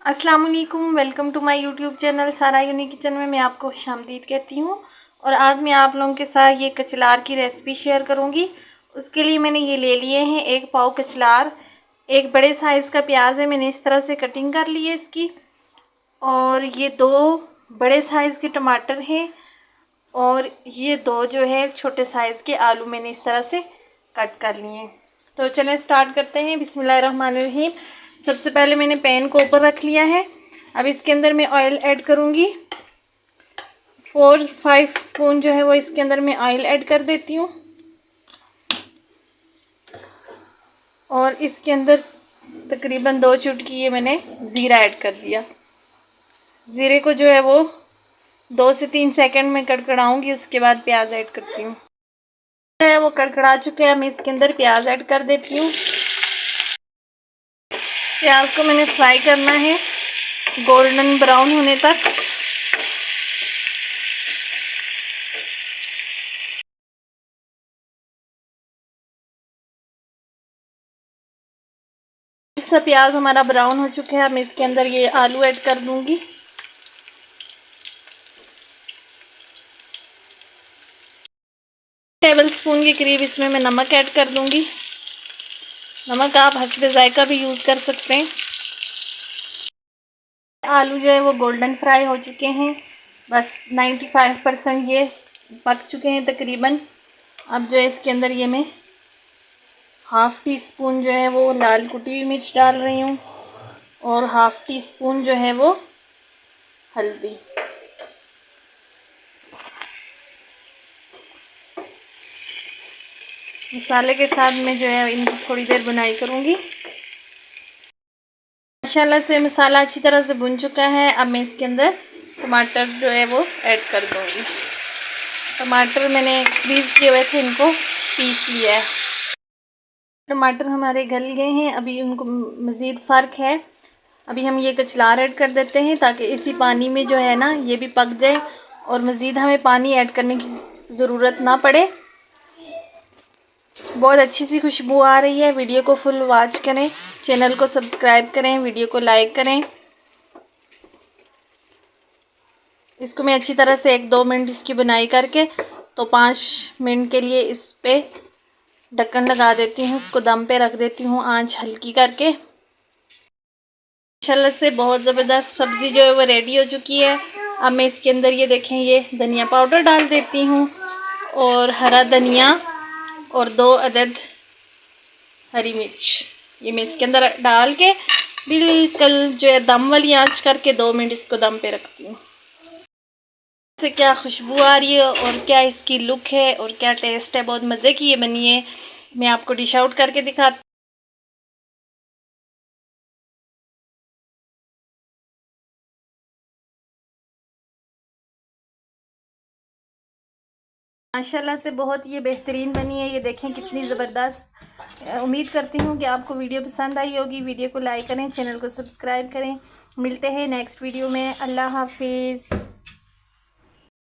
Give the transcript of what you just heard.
अस्सलाम वालेकुम, welcome to my YouTube channel Sara unique kitchen में मैं आपको खुशामदीद कहती हूँ। और आज मैं आप लोगों के साथ ये कचलार की रेसिपी शेयर करूँगी। उसके लिए मैंने ये ले लिए हैं 1 पाव कचलार, एक बड़े साइज़ का प्याज है, मैंने इस तरह से कटिंग कर ली है इसकी। और ये 2 बड़े साइज़ के टमाटर हैं और ये 2 जो है छोटे साइज़ के आलू मैंने इस तरह से कट कर लिए हैं। तो चलें स्टार्ट करते हैं। बिस्मिल्लाहिर्रहमानिर्रहीम। सबसे पहले मैंने पैन को ऊपर रख लिया है। अब इसके अंदर मैं ऑयल ऐड करूँगी। 4-5 स्पून जो है वो इसके अंदर मैं ऑयल ऐड कर देती हूँ। और इसके अंदर तकरीबन 2 चुटकी ये मैंने ज़ीरा ऐड कर दिया। ज़ीरे को जो है वो 2 से 3 सेकंड में कड़कड़ाऊँगी, उसके बाद प्याज ऐड करती हूँ। है वो कड़कड़ा चुके हैं, मैं इसके अंदर प्याज ऐड कर देती हूँ। प्याज को मैंने फ्राई करना है गोल्डन ब्राउन होने तक। इससे प्याज हमारा ब्राउन हो चुका है। मैं इसके अंदर ये आलू ऐड कर दूंगी। टेबल स्पून के करीब इसमें मैं नमक ऐड कर दूंगी। नमक आप हस्बे जायका भी यूज़ कर सकते हैं। आलू जो है वो गोल्डन फ्राई हो चुके हैं, बस 95% ये पक चुके हैं तकरीबन। अब जो है इसके अंदर ये मैं हाफ़ टी स्पून जो है वो लाल कुटी हुई मिर्च डाल रही हूँ और हाफ़ टी स्पून जो है वो हल्दी। मसाले के साथ में जो है इनको थोड़ी देर भुनाई करूँगी। माशाल्लाह से मसाला अच्छी तरह से भुन चुका है। अब मैं इसके अंदर टमाटर जो है वो ऐड कर दूँगी। टमाटर मैंने फ्रीज़ किए हुए थे, इनको पीस लिया है। टमाटर हमारे गल गए हैं, अभी उनको मज़ीद फ़र्क है। अभी हम ये कचलार ऐड कर देते हैं ताकि इसी पानी में जो है ना ये भी पक जाए और मज़ीद हमें पानी ऐड करने की ज़रूरत ना पड़े। बहुत अच्छी सी खुशबू आ रही है। वीडियो को फुल वॉच करें, चैनल को सब्सक्राइब करें, वीडियो को लाइक करें। इसको मैं अच्छी तरह से 1-2 मिनट इसकी बुनाई करके तो 5 मिनट के लिए इस पे ढक्कन लगा देती हूँ, उसको दम पे रख देती हूँ आंच हल्की करके। माशाल्लाह से बहुत ज़बरदस्त सब्ज़ी जो है वो रेडी हो चुकी है। अब मैं इसके अंदर ये देखें ये धनिया पाउडर डाल देती हूँ और हरा धनिया और 2 अदद हरी मिर्च ये मैं इसके अंदर डाल के बिल्कुल जो है दम वाली आंच करके 2 मिनट इसको दम पे रखती हूँ। से क्या खुशबू आ रही है और क्या इसकी लुक है और क्या टेस्ट है, बहुत मज़े की ये बनी है। मैं आपको डिश आउट करके दिखाती। माशाल्लाह से बहुत ये बेहतरीन बनी है। ये देखें कितनी ज़बरदस्त। उम्मीद करती हूँ कि आपको वीडियो पसंद आई होगी। वीडियो को लाइक करें, चैनल को सब्सक्राइब करें। मिलते हैं नेक्स्ट वीडियो में। अल्लाह हाफिज़।